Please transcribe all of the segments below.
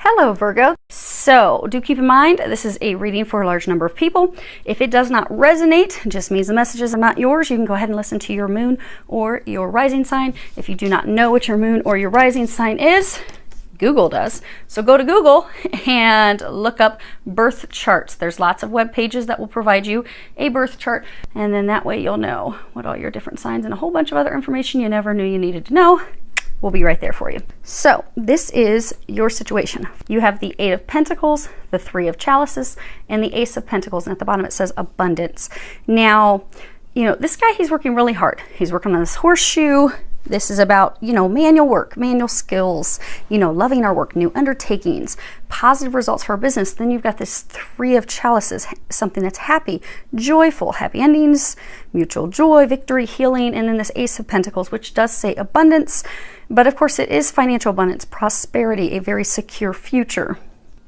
Hello Virgo. So do keep in mind, this is a reading for a large number of people. If it does not resonate, it just means the messages are not yours. You can go ahead and listen to your moon or your rising sign. If you do not know what your moon or your rising sign is, Google does. So go to Google and look up birth charts. There's lots of web pages that will provide you a birth chart, and then that way you'll know what all your different signs and a whole bunch of other information you never knew you needed to know will be right there for you. So this is your situation. You have the Eight of Pentacles, the Three of Chalices, and the Ace of Pentacles, and at the bottom it says abundance. Now, you know, this guy, he's working really hard. He's working on this horseshoe. This is about, you know, manual work, manual skills, you know, loving our work, new undertakings, positive results for our business. Then you've got this Three of Chalices, something that's happy, joyful, happy endings, mutual joy, victory, healing, and then this Ace of Pentacles, which does say abundance, but of course it is financial abundance, prosperity, a very secure future.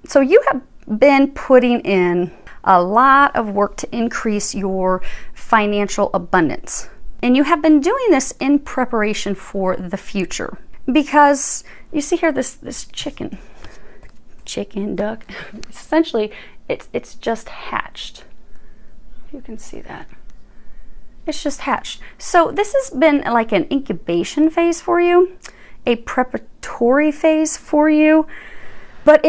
So you have been putting in a lot of work to increase your financial abundance. And you have been doing this in preparation for the future. Because you see here this chicken duck, essentially it's just hatched. You can see that. It's just hatched. So this has been like an incubation phase for you, a preparatory phase for you. But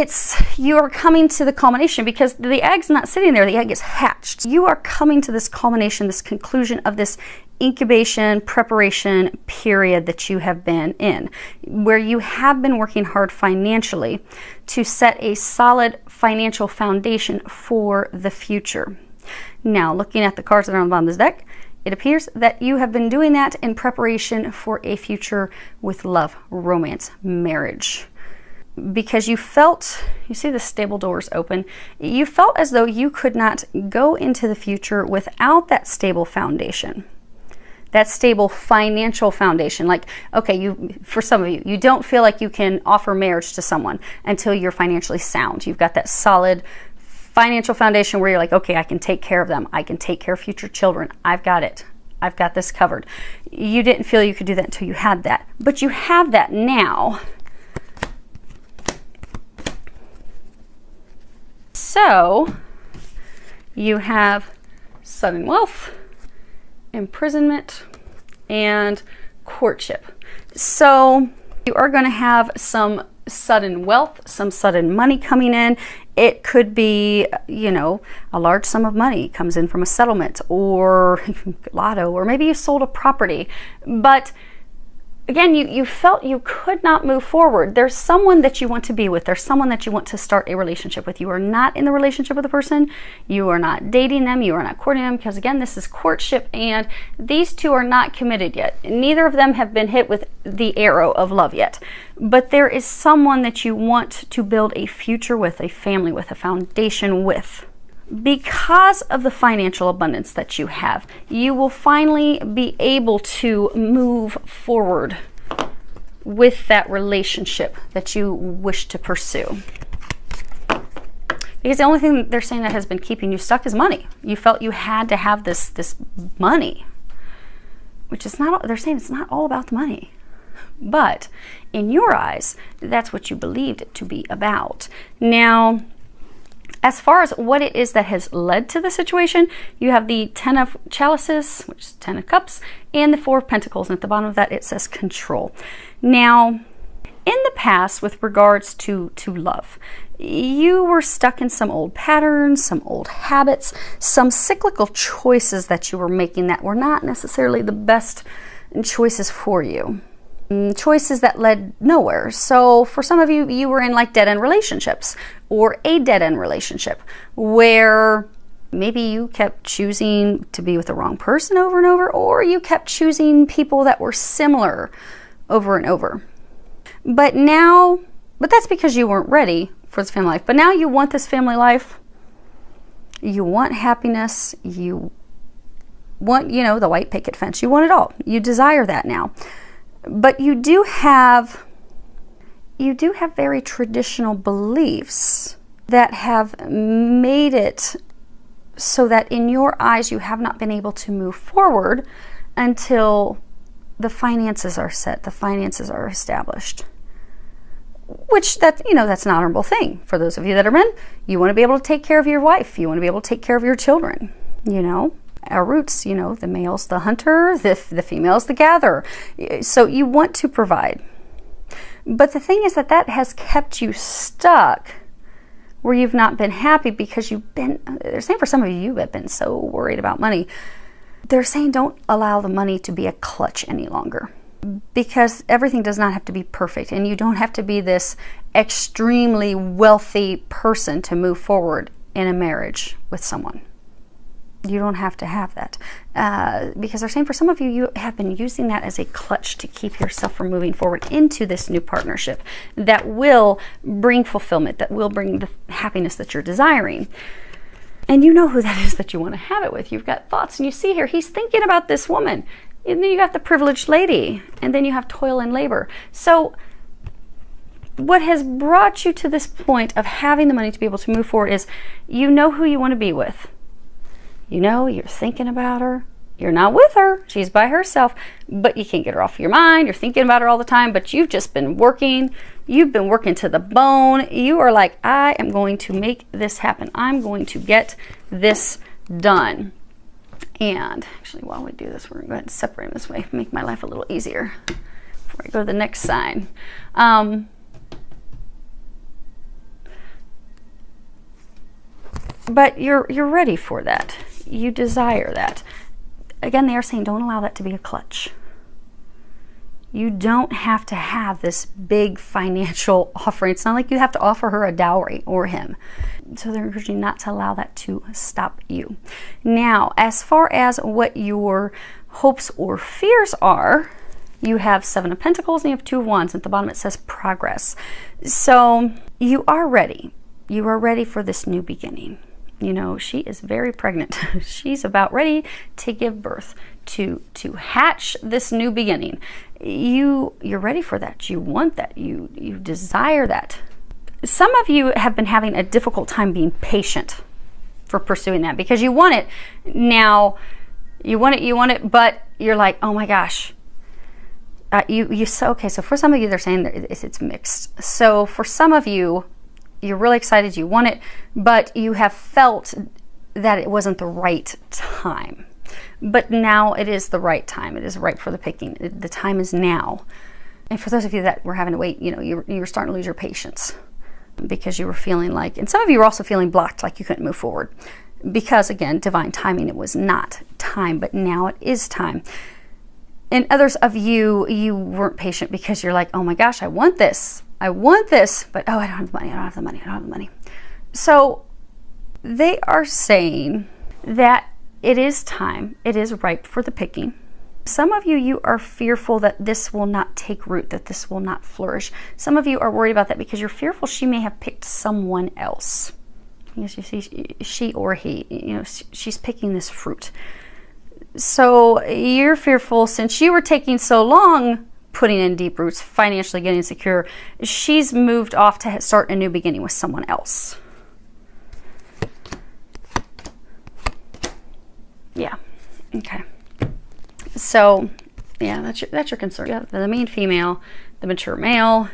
you are coming to the culmination because the egg's not sitting there, the egg is hatched. You are coming to this culmination, this conclusion of this incubation preparation period that you have been in, where you have been working hard financially to set a solid financial foundation for the future. Now, looking at the cards that are on the bottom of this deck, it appears that you have been doing that in preparation for a future with love, romance, marriage. Because you felt, you see the stable doors open, you felt as though you could not go into the future without that stable foundation, that stable financial foundation. Like, okay, for some of you, you don't feel like you can offer marriage to someone until you're financially sound. You've got that solid financial foundation where you're like, okay, I can take care of them. I can take care of future children. I've got it. I've got this covered. You didn't feel you could do that until you had that, but you have that now. So you have sudden wealth, imprisonment, and courtship. So you are going to have some sudden wealth, some sudden money coming in. It could be, you know, a large sum of money comes in from a settlement or lotto, or maybe you sold a property. But again, you felt you could not move forward. There's someone that you want to be with. There's someone that you want to start a relationship with. You are not in the relationship with a person. You are not dating them. You are not courting them, because again, this is courtship, and these two are not committed yet. Neither of them have been hit with the arrow of love yet. But there is someone that you want to build a future with, a family with, a foundation with. Because of the financial abundance that you have, you will finally be able to move forward with that relationship that you wish to pursue. Because the only thing they're saying that has been keeping you stuck is money. You felt you had to have this money, which is not, they're saying it's not all about the money. But in your eyes, that's what you believed it to be about. Now, as far as what it is that has led to the situation, you have the Ten of Chalices, which is Ten of Cups, and the Four of Pentacles. And at the bottom of that, it says control. Now, in the past, with regards to love, you were stuck in some old patterns, some old habits, some cyclical choices that you were making that were not necessarily the best choices for you. Choices that led nowhere. So for some of you, you were in like dead-end relationships, or a dead-end relationship where maybe you kept choosing to be with the wrong person over and over, or you kept choosing people that were similar over and over. But that's because you weren't ready for this family life. But now you want this family life. You want happiness. You want, you know, the white picket fence. You want it all. You desire that now. But you do have very traditional beliefs that have made it so that in your eyes you have not been able to move forward until the finances are set, the finances are established. which that's, you know, that's an honorable thing. For those of you that are men, you want to be able to take care of your wife. You want to be able to take care of your children, you know. Our roots, you know, the male's the hunter, the female's the gatherer. So you want to provide. But the thing is that has kept you stuck where you've not been happy because they're saying for some of you have been so worried about money. They're saying don't allow the money to be a clutch any longer, because everything does not have to be perfect, and you don't have to be this extremely wealthy person to move forward in a marriage with someone. You don't have to have that, because they're saying for some of you, you have been using that as a clutch to keep yourself from moving forward into this new partnership that will bring fulfillment, that will bring the happiness that you're desiring. And you know who that is that you want to have it with. You've got thoughts, and you see here, he's thinking about this woman. And then you got the privileged lady, and then you have toil and labor. So what has brought you to this point of having the money to be able to move forward is you know who you want to be with. You know, you're thinking about her. You're not with her. She's by herself, but you can't get her off your mind. You're thinking about her all the time, but you've just been working. You've been working to the bone. You are like, I am going to make this happen. I'm going to get this done. And actually, while we do this, we're going to go ahead and separate them this way, make my life a little easier before I go to the next sign. But you're ready for that. You desire that. Again, they are saying don't allow that to be a clutch. You don't have to have this big financial offering. It's not like you have to offer her a dowry or him. So they're encouraging you not to allow that to stop you. Now, as far as what your hopes or fears are, you have 7 of Pentacles and you have 2 of Wands. At the bottom it says progress. So you are ready. You are ready for this new beginning. You know, she is very pregnant. She's about ready to give birth, to hatch this new beginning. You're ready for that. You want that. You desire that. Some of you have been having a difficult time being patient for pursuing that because you want it now. You want it, but you're like, oh my gosh. Okay, so for some of you, they're saying that it's mixed. So for some of you, you're really excited, you want it, but you have felt that it wasn't the right time. But now it is the right time. It is ripe for the picking. The time is now. And for those of you that were having to wait, you know, you were starting to lose your patience because you were feeling like, and some of you were also feeling blocked, like you couldn't move forward. Because again, divine timing, it was not time, but now it is time. And others of you, you weren't patient because you're like, oh my gosh, I want this, but oh, I don't have the money, I don't have the money, I don't have the money. So they are saying that it is time, it is ripe for the picking. Some of you, you are fearful that this will not take root, that this will not flourish. Some of you are worried about that because you're fearful she may have picked someone else. Yes, you see, she or he, you know, she's picking this fruit. So you're fearful since you were taking so long putting in deep roots, financially getting secure, she's moved off to start a new beginning with someone else. Yeah, okay. So, yeah, that's your concern. Yeah, the mean female, the mature male,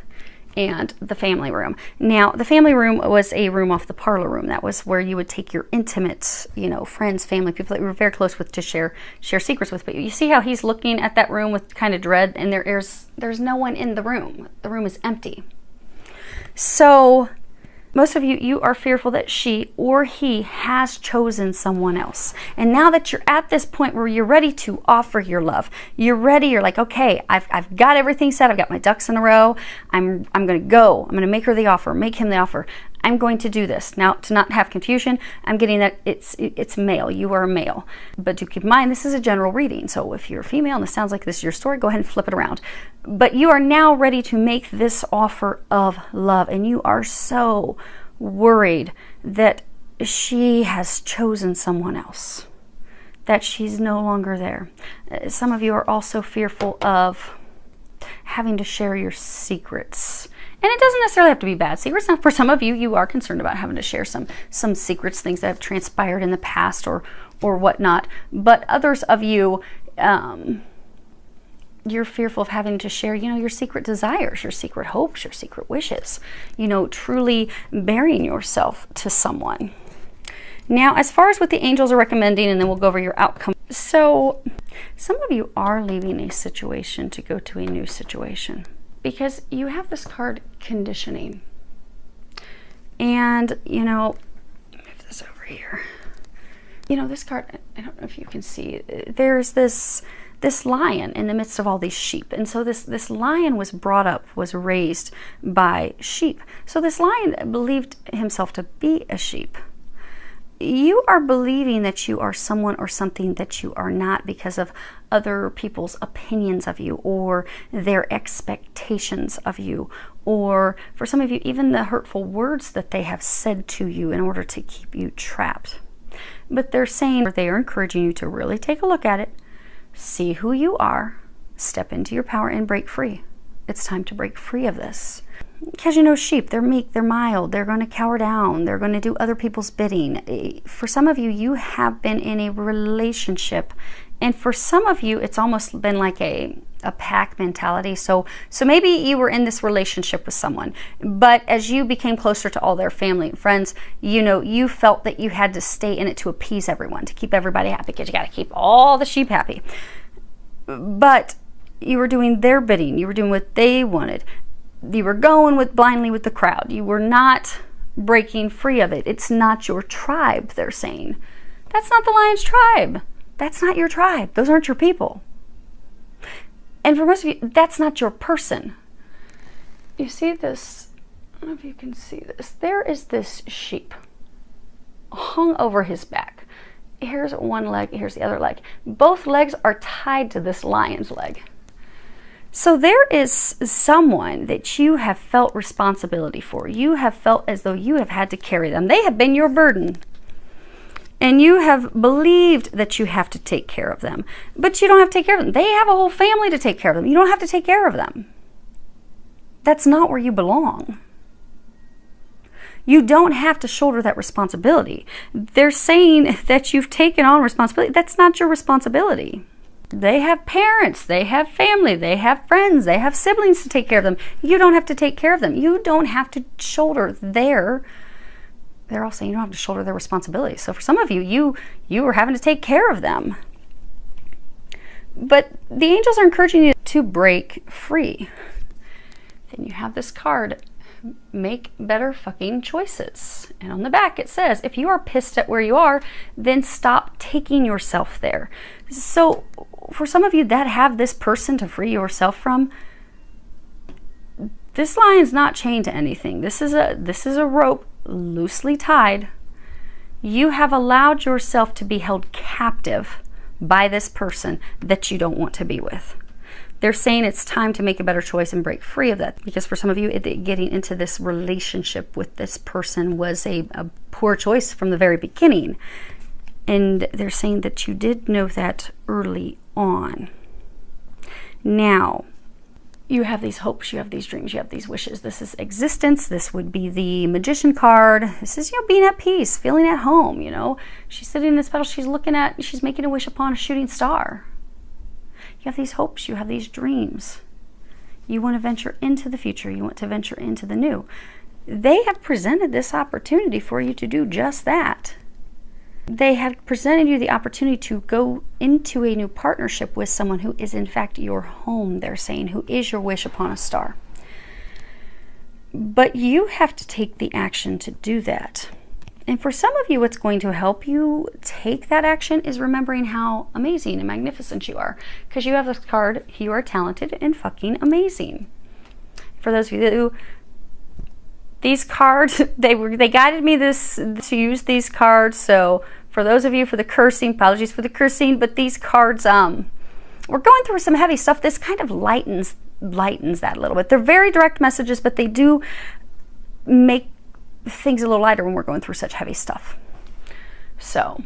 and the family room. Now, the family room was a room off the parlor room. That was where you would take your intimate, you know, friends, family, people that you were very close with to share secrets with. But you see how he's looking at that room with kind of dread, and there's no one in the room. The room is empty. So most of you, you are fearful that she or he has chosen someone else. And now that you're at this point where you're ready to offer your love, you're ready, you're like, okay, I've got everything set, I've got my ducks in a row, I'm gonna go, I'm gonna make her the offer, make him the offer, I'm going to do this. Now, to not have confusion, I'm getting that it's male, you are a male. But do keep in mind, this is a general reading, so if you're a female and this sounds like this is your story, go ahead and flip it around. But you are now ready to make this offer of love, and you are so worried that she has chosen someone else, that she's no longer there. Some of you are also fearful of having to share your secrets. And it doesn't necessarily have to be bad secrets. Now, for some of you, you are concerned about having to share some secrets, things that have transpired in the past or whatnot. But others of you, you're fearful of having to share, you know, your secret desires, your secret hopes, your secret wishes, you know, truly bearing yourself to someone. Now, as far as what the angels are recommending, and then we'll go over your outcome. So some of you are leaving a situation to go to a new situation because you have this card, conditioning. And, you know, move this over here. You know, this card, I don't know if you can see, there's this lion in the midst of all these sheep. And so this lion was brought up, was raised by sheep. So this lion believed himself to be a sheep. You are believing that you are someone or something that you are not because of other people's opinions of you or their expectations of you, or for some of you, even the hurtful words that they have said to you in order to keep you trapped. But they're saying, they are encouraging you to really take a look at it, see who you are, step into your power, and break free. It's time to break free of this. Because, you know, sheep, they're meek, they're mild, they're going to cower down, they're going to do other people's bidding. For some of you, you have been in a relationship, and for some of you, it's almost been like a pack mentality. So maybe you were in this relationship with someone, but as you became closer to all their family and friends, you know, you felt that you had to stay in it to appease everyone, to keep everybody happy, because you got to keep all the sheep happy. But you were doing their bidding, you were doing what they wanted. You were going blindly with the crowd. You were not breaking free of it. It's not your tribe, they're saying. That's not the lion's tribe. That's not your tribe. Those aren't your people. And for most of you, that's not your person. You see this? I don't know if you can see this. There is this sheep hung over his back. Here's one leg, here's the other leg. Both legs are tied to this lion's leg. So there is someone that you have felt responsibility for. You have felt as though you have had to carry them. They have been your burden. And you have believed that you have to take care of them. But you don't have to take care of them. They have a whole family to take care of them. You don't have to take care of them. That's not where you belong. You don't have to shoulder that responsibility. They're saying that you've taken on responsibility. That's not your responsibility. They have parents, they have family, they have friends, they have siblings to take care of them. You don't have to take care of them. You don't have to shoulder they're all saying you don't have to shoulder their responsibilities. So for some of you, you were having to take care of them. But the angels are encouraging you to break free. Then you have this card, make better fucking choices. And on the back it says, if you are pissed at where you are, then stop taking yourself there. So for some of you that have this person to free yourself from, this lion's not chained to anything. This is a rope loosely tied. You have allowed yourself to be held captive by this person that you don't want to be with. They're saying it's time to make a better choice and break free of that. Because for some of you, getting into this relationship with this person was a poor choice from the very beginning. And they're saying that you did know that early on. Now, you have these hopes, you have these dreams, you have these wishes. This is existence. This would be the Magician card. This is, you know, being at peace, feeling at home, you know. She's sitting in this petal, she's making a wish upon a shooting star. You have these hopes, you have these dreams. You want to venture into the future, you want to venture into the new. They have presented this opportunity for you to do just that. They have presented you the opportunity to go into a new partnership with someone who is in fact your home, they're saying, who is your wish upon a star. But you have to take the action to do that. And for some of you, what's going to help you take that action is remembering how amazing and magnificent you are. Because you have this card, you are talented and fucking amazing. For those of you who, these cards, they guided me to use these cards. So for those of you for the cursing, apologies for the cursing, but these cards, we're going through some heavy stuff. This kind of lightens that a little bit. They're very direct messages, but they do make things a little lighter when we're going through such heavy stuff. So,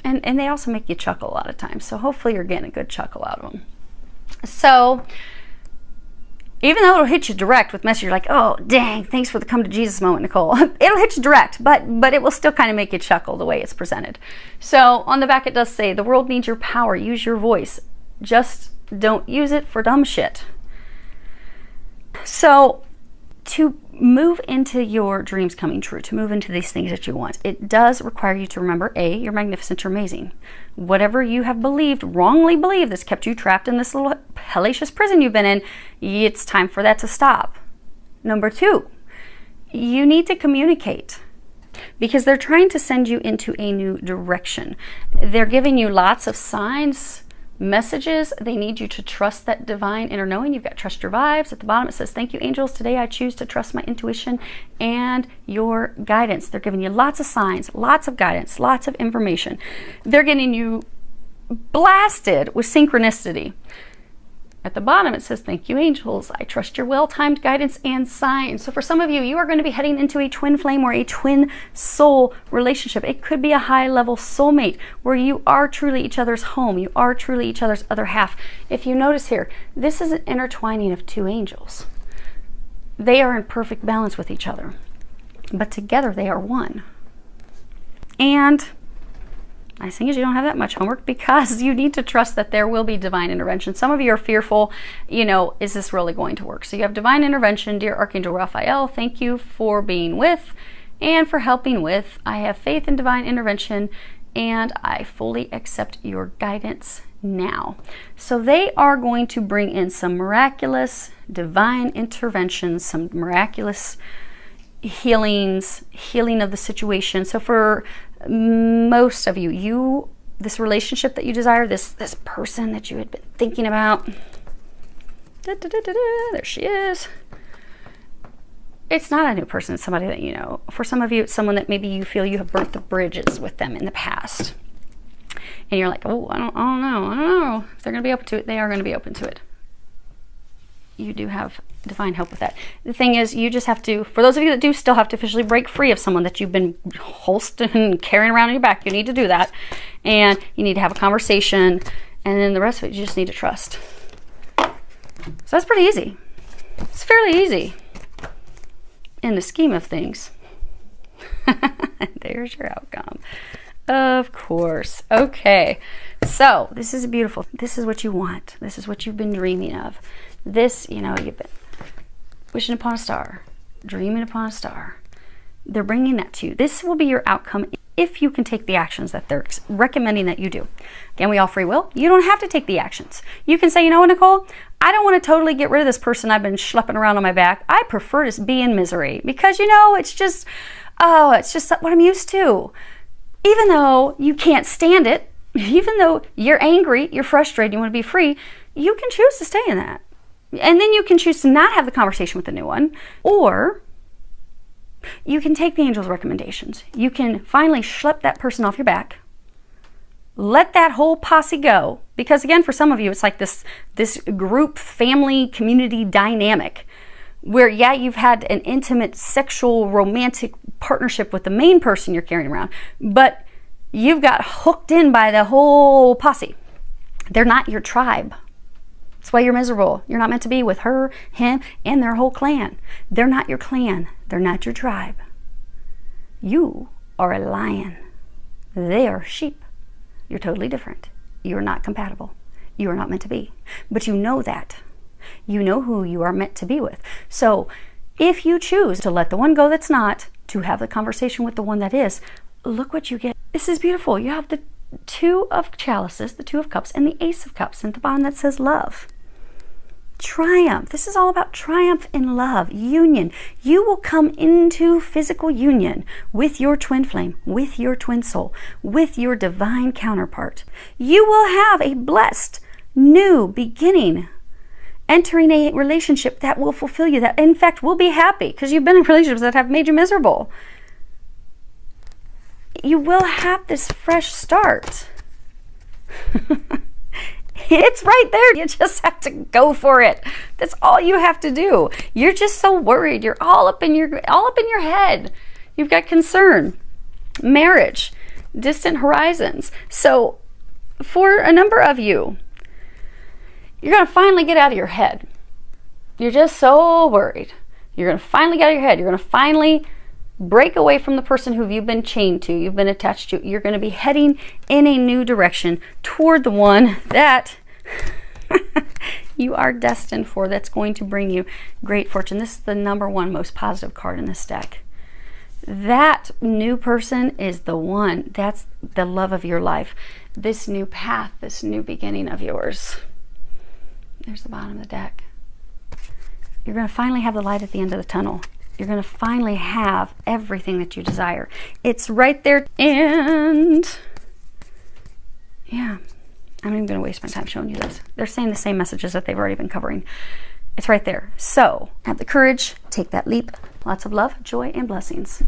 and they also make you chuckle a lot of times. So hopefully you're getting a good chuckle out of them. So even though it'll hit you direct with message, you're like, oh, dang, thanks for the come to Jesus moment, Nicole. It'll hit you direct, but it will still kind of make you chuckle the way it's presented. So on the back, it does say, the world needs your power. Use your voice. Just Don't use it for dumb shit. So to move into your dreams coming true, to move into these things that you want, it does require you to remember, A, you're magnificent, you're amazing. Whatever you have believed, wrongly believed, that's kept you trapped in this little hellacious prison you've been in, it's time for that to stop. Number 2, you need to communicate, because they're trying to send you into a new direction. They're giving you lots of signs, messages. They need you to trust that divine inner knowing. You've got trust your vibes. At the bottom it says, thank you, angels. Today I choose to trust my intuition and your guidance. They're giving you lots of signs, lots of guidance, lots of information. They're getting you blasted with synchronicity. At the bottom, it says, thank you, angels. I trust your well-timed guidance and signs. So for some of you, you are going to be heading into a twin flame or a twin soul relationship. It could be a high-level soulmate where you are truly each other's home. You are truly each other's other half. If you notice here, this is an intertwining of 2 angels. They are in perfect balance with each other, but together they are one. And nice thing is you don't have that much homework, because you need to trust that there will be divine intervention. Some of you are fearful, is this really going to work? So you have divine intervention. Dear Archangel Raphael, thank you for being with and for helping with. I have faith in divine intervention and I fully accept your guidance now. So they are going to bring in some miraculous divine interventions, some miraculous healings, healing of the situation. So for most of you, this relationship that you desire, this person that you had been thinking about, there she is. It's not a new person, it's somebody that you know. For some of you, it's someone that maybe you feel you have burnt the bridges with them in the past. And you're like, oh, I don't know. If they're going to be open to it, they are going to be open to it. You do have divine help with that. The thing is, you just have to, for those of you that do still have to officially break free of someone that you've been holstering, carrying around in your back, you need to do that. And you need to have a conversation. And then the rest of it, you just need to trust. So that's pretty easy. It's fairly easy in the scheme of things. There's your outcome. Of course. Okay. So this is beautiful. This is what you want. This is what you've been dreaming of. This, you've been wishing upon a star, dreaming upon a star. They're bringing that to you. This will be your outcome if you can take the actions that they're recommending that you do. Again, we all free will. You don't have to take the actions. You can say, you know what, Nicole? I don't want to totally get rid of this person I've been schlepping around on my back. I prefer to be in misery because, it's just what I'm used to. Even though you can't stand it, even though you're angry, you're frustrated, you want to be free, you can choose to stay in that. And then you can choose to not have the conversation with the new one, or you can take the angel's recommendations. You can finally schlep that person off your back. Let that whole posse go. Because again, for some of you, it's like this group, family, community dynamic where, yeah, you've had an intimate, sexual, romantic partnership with the main person you're carrying around, but you've got hooked in by the whole posse. They're not your tribe. That's why you're miserable. You're not meant to be with her, him, and their whole clan. They're not your clan. They're not your tribe. You are a lion. They are sheep. You're totally different. You're not compatible. You are not meant to be. But you know that. You know who you are meant to be with. So if you choose to let the one go that's not, to have the conversation with the one that is, look what you get. This is beautiful. You have the 2 of chalices, the 2 of cups, and the Ace of Cups, and at the bottom that says love. Triumph. This is all about triumph in love, union. You will come into physical union with your twin flame, with your twin soul, with your divine counterpart. You will have a blessed new beginning, entering a relationship that will fulfill you, that in fact will be happy, because you've been in relationships that have made you miserable. You will have this fresh start. It's right there. You just have to go for it. That's all you have to do. You're just so worried. You're all up in your head. You've got concern, marriage, distant horizons. So for a number of you, you're going to finally get out of your head. You're just so worried. You're going to finally get out of your head. You're going to finally break away from the person who you've been chained to, you've been attached to. You're going to be heading in a new direction toward the one that you are destined for, that's going to bring you great fortune. This is the #1 most positive card in this deck. That new person is the one. That's the love of your life. This new path, this new beginning of yours. There's the bottom of the deck. You're going to finally have the light at the end of the tunnel. You're going to finally have everything that you desire. It's right there. And yeah, I'm not even going to waste my time showing you this. They're saying the same messages that they've already been covering. It's right there. So have the courage, take that leap. Lots of love, joy, and blessings.